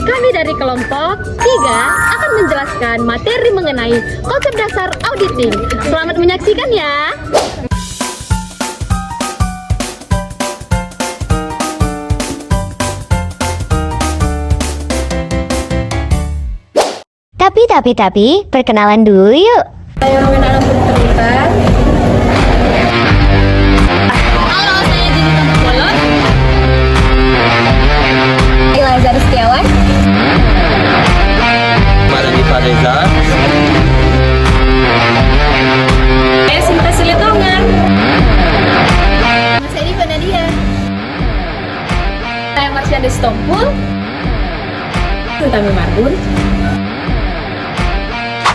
Kami dari kelompok 3 akan menjelaskan materi mengenai konsep dasar auditing. Selamat menyaksikan ya. Tapi, perkenalan dulu yuk. Saya Romen Alam Putri. Halo, saya Jenny Tambolon. Ilazar Setiawan. Marani Fareza. Saya Sinta Silitongan. Saya Diva Nadia. Saya Marsyanda Stompul. Utami Marbun.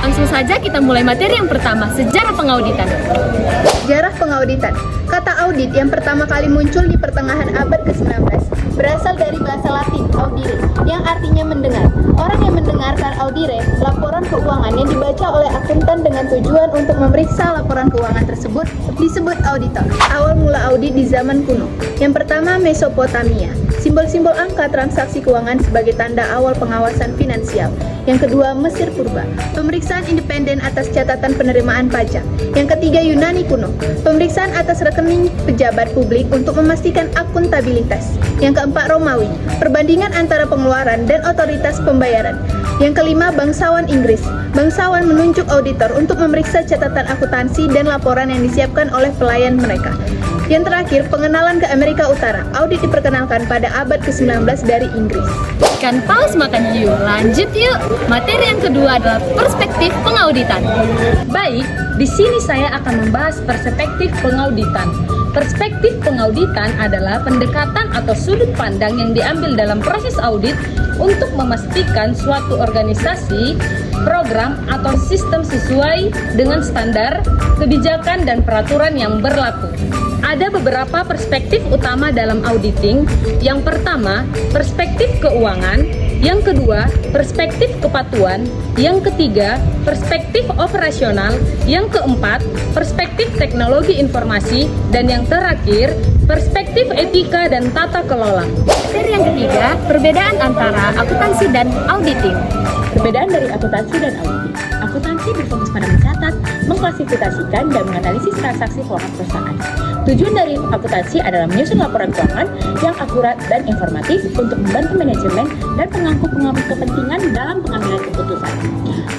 Langsung saja kita mulai materi yang pertama, sejarah pengauditan. Sejarah pengauditan. Kata audit yang pertama kali muncul di pertengahan abad ke-19 berasal dari bahasa Latin audire, yang artinya mendengar. Orang yang mendengarkan audire, laporan keuangan yang dibaca oleh akuntan dengan tujuan untuk memeriksa laporan keuangan tersebut, disebut auditor. Awal mula audit di zaman kuno. Yang pertama, Mesopotamia. Simbol-simbol angka transaksi keuangan sebagai tanda awal pengawasan finansial. Yang kedua, Mesir purba. Pemeriksaan independen atas catatan penerimaan pajak. Yang ketiga, Yunani kuno. Pemeriksaan atas rekening pejabat publik untuk memastikan akuntabilitas. Yang keempat, Romawi. Perbandingan antara pengeluaran dan otoritas pembayaran. Yang kelima, bangsawan Inggris. Bangsawan menunjuk auditor untuk memeriksa catatan akuntansi dan laporan yang disiapkan oleh pelayan mereka. Yang terakhir, pengenalan ke Amerika Utara. Audit diperkenalkan pada abad ke-19 dari Inggris. Kan pause makan yuk, lanjut yuk. Materi yang kedua adalah perspektif pengauditan. Baik, di sini saya akan membahas perspektif pengauditan. Perspektif pengauditan adalah pendekatan atau sudut pandang yang diambil dalam proses audit untuk memastikan suatu organisasi, program, atau sistem sesuai dengan standar, kebijakan, dan peraturan yang berlaku. Ada beberapa perspektif utama dalam auditing. Yang pertama, perspektif keuangan. Yang kedua, perspektif kepatuhan. Yang ketiga, perspektif operasional. Yang keempat, perspektif teknologi informasi. Dan yang terakhir, perspektif etika dan tata kelola. Materi yang ketiga, perbedaan antara akuntansi dan auditing. Perbedaan dari akuntansi dan auditing. Akuntansi berfokus pada mencatat, mengklasifikasikan, dan menganalisis transaksi keuangan perusahaan. Tujuan dari akuntansi adalah menyusun laporan keuangan yang akurat dan informatif untuk membantu manajemen dan pengampu kepentingan dalam pengambilan keputusan.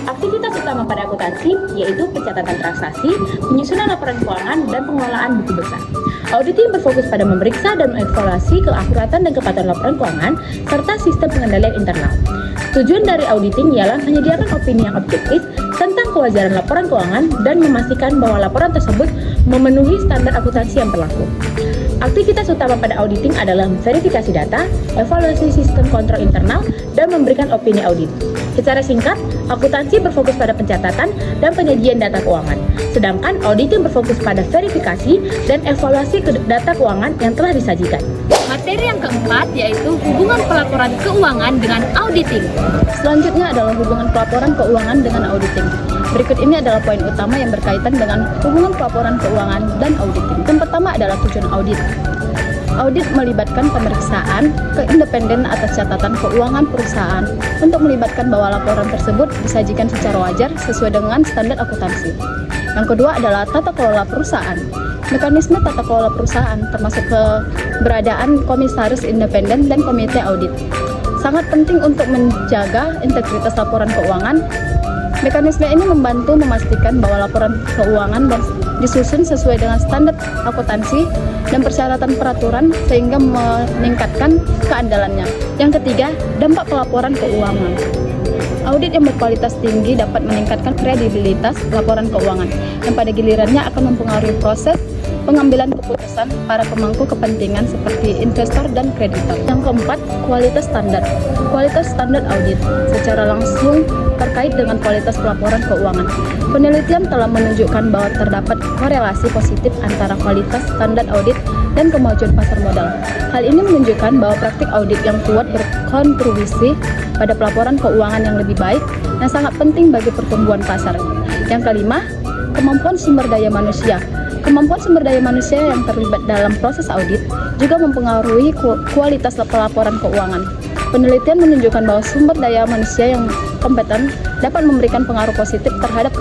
Aktivitas utama pada akuntansi yaitu pencatatan transaksi, penyusunan laporan keuangan, dan pengelolaan buku besar. Auditing berfokus pada memeriksa dan mengevaluasi keakuratan dan kepatuhan laporan keuangan serta sistem pengendalian internal. Tujuan dari auditing ialah menyediakan opini yang objektif tentang kewajaran laporan keuangan dan memastikan bahwa laporan tersebut memenuhi standar akuntansi yang berlaku. Aktivitas utama pada auditing adalah verifikasi data, evaluasi sistem kontrol internal, dan memberikan opini audit. Secara singkat, akuntansi berfokus pada pencatatan dan penyajian data keuangan, sedangkan auditing berfokus pada verifikasi dan evaluasi data keuangan yang telah disajikan. Materi yang keempat yaitu hubungan pelaporan keuangan dengan auditing. Selanjutnya adalah hubungan pelaporan keuangan dengan auditing. Berikut ini adalah poin utama yang berkaitan dengan hubungan pelaporan keuangan dan auditing. Yang pertama adalah tujuan audit. Audit melibatkan pemeriksaan keindependen atas catatan keuangan perusahaan untuk melibatkan bahwa laporan tersebut disajikan secara wajar sesuai dengan standar akuntansi. Yang kedua adalah tata kelola perusahaan. Mekanisme tata kelola perusahaan termasuk keberadaan komisaris independen dan komite audit. Sangat penting untuk menjaga integritas laporan keuangan. Mekanisme ini membantu memastikan bahwa laporan keuangan disusun sesuai dengan standar akuntansi dan persyaratan peraturan sehingga meningkatkan keandalannya. Yang ketiga, dampak pelaporan keuangan. Audit yang berkualitas tinggi dapat meningkatkan kredibilitas laporan keuangan yang pada gilirannya akan mempengaruhi proses pengambilan keputusan para pemangku kepentingan seperti investor dan kreditor. Yang keempat, kualitas standar. Kualitas standar audit secara langsung terkait dengan kualitas pelaporan keuangan. Penelitian telah menunjukkan bahwa terdapat korelasi positif antara kualitas standar audit dan kemajuan pasar modal. Hal ini menunjukkan bahwa praktik audit yang kuat berkontribusi pada pelaporan keuangan yang lebih baik dan sangat penting bagi pertumbuhan pasar. Yang kelima, kemampuan sumber daya manusia. Kemampuan sumber daya manusia yang terlibat dalam proses audit juga mempengaruhi kualitas pelaporan keuangan. Penelitian menunjukkan bahwa sumber daya manusia yang kompeten dapat memberikan pengaruh positif terhadap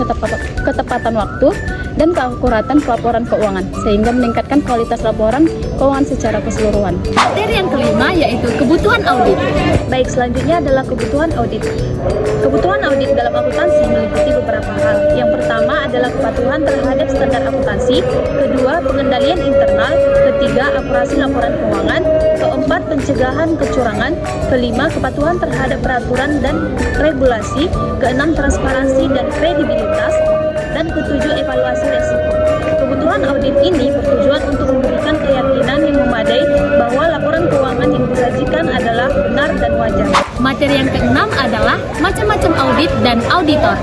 ketepatan waktu dan keakuratan pelaporan keuangan, sehingga meningkatkan kualitas laporan keuangan secara keseluruhan. Materi yang kelima yaitu kebutuhan audit. Baik, selanjutnya adalah kebutuhan audit. Kebutuhan audit dalam akuntansi meliputi beberapa hal. Yang pertama adalah kepatuhan terhadap standar akuntansi, kedua, pengendalian internal, ketiga, akurasi laporan keuangan, keempat, pencegahan kecurangan, kelima, kepatuhan terhadap peraturan dan regulasi, keenam, transparansi dan kredibilitas, dan ketujuh, evaluasi resiko. Kebutuhan audit ini bertujuan untuk memberikan keyakinan yang memadai bahwa laporan keuangan yang disajikan adalah benar dan wajar. Materi yang keenam adalah macam-macam audit dan auditor.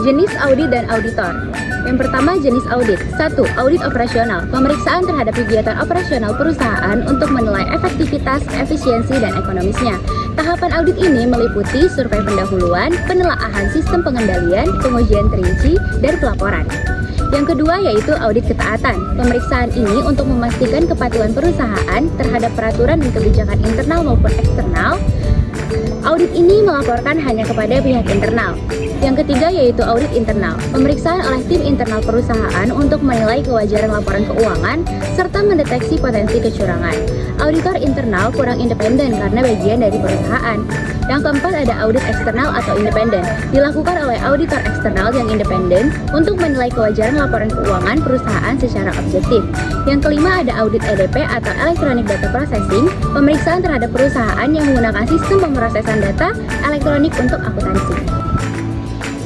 Jenis audit dan auditor. Yang pertama, jenis audit. 1. Audit operasional. Pemeriksaan terhadap kegiatan operasional perusahaan untuk menilai efektivitas, efisiensi, dan ekonomisnya. Tahapan audit ini meliputi survei pendahuluan, penelaahan sistem pengendalian, pengujian terinci, dan pelaporan. Yang kedua yaitu audit ketaatan. Pemeriksaan ini untuk memastikan kepatuhan perusahaan terhadap peraturan dan kebijakan internal maupun eksternal. Audit ini melaporkan hanya kepada pihak internal. Yang ketiga yaitu audit internal. Pemeriksaan oleh tim internal perusahaan untuk menilai kewajaran laporan keuangan serta mendeteksi potensi kecurangan. Auditor internal kurang independen karena bagian dari perusahaan. Yang keempat ada audit eksternal atau independen. Dilakukan oleh auditor eksternal yang independen untuk menilai kewajaran laporan keuangan perusahaan secara objektif. Yang kelima ada audit EDP atau Electronic Data Processing, pemeriksaan terhadap perusahaan yang menggunakan sistem pemrosesan data elektronik untuk akuntansi.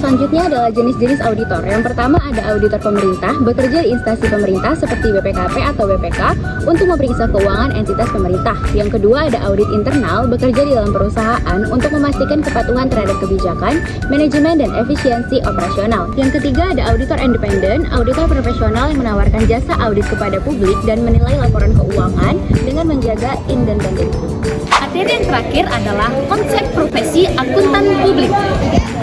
Selanjutnya adalah jenis-jenis auditor. Yang pertama ada auditor pemerintah, bekerja di instansi pemerintah seperti BPKP atau BPK untuk memeriksa keuangan entitas pemerintah. Yang kedua ada audit internal, bekerja di dalam perusahaan untuk memastikan kepatuhan terhadap kebijakan, manajemen, dan efisiensi operasional. Yang ketiga ada auditor independen, auditor profesional yang menawarkan jasa audit kepada publik dan menilai laporan keuangan dengan menjaga independensi. Materi yang terakhir adalah konsep profesi akuntan publik.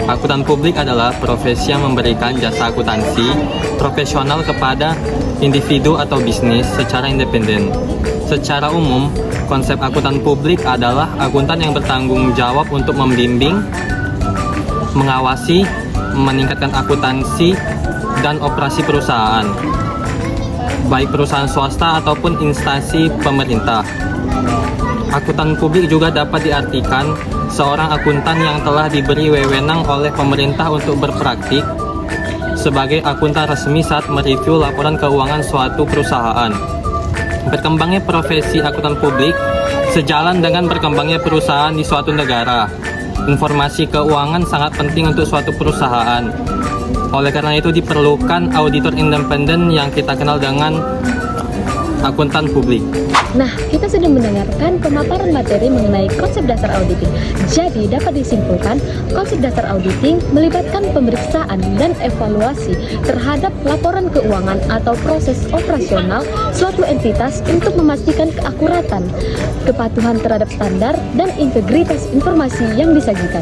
Akuntan publik adalah profesi yang memberikan jasa akuntansi profesional kepada individu atau bisnis secara independen. Secara umum, konsep akuntan publik adalah akuntan yang bertanggung jawab untuk membimbing, mengawasi, meningkatkan akuntansi dan operasi perusahaan, baik perusahaan swasta ataupun instansi pemerintah. Akuntan publik juga dapat diartikan seorang akuntan yang telah diberi wewenang oleh pemerintah untuk berpraktik sebagai akuntan resmi saat mereview laporan keuangan suatu perusahaan. Berkembangnya profesi akuntan publik sejalan dengan berkembangnya perusahaan di suatu negara. Informasi keuangan sangat penting untuk suatu perusahaan. Oleh karena itu diperlukan auditor independen yang kita kenal dengan akuntan publik. Nah, kita sudah mendengarkan pemaparan materi mengenai konsep dasar auditing. Jadi, dapat disimpulkan, konsep dasar auditing melibatkan pemeriksaan dan evaluasi terhadap laporan keuangan atau proses operasional suatu entitas untuk memastikan keakuratan, kepatuhan terhadap standar, dan integritas informasi yang disajikan.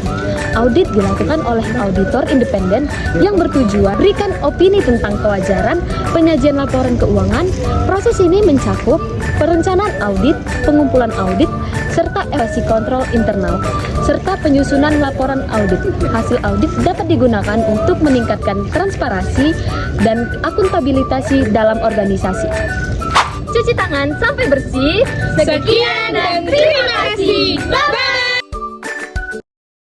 Audit dilakukan oleh auditor independen yang bertujuan berikan opini tentang kewajaran penyajian laporan keuangan. Proses ini mencakup perencanaan audit, pengumpulan audit, serta evaluasi kontrol internal, serta penyusunan laporan audit. Hasil audit dapat digunakan untuk meningkatkan transparansi dan akuntabilitas dalam organisasi. Cuci tangan sampai bersih. Sekian dan terima kasih.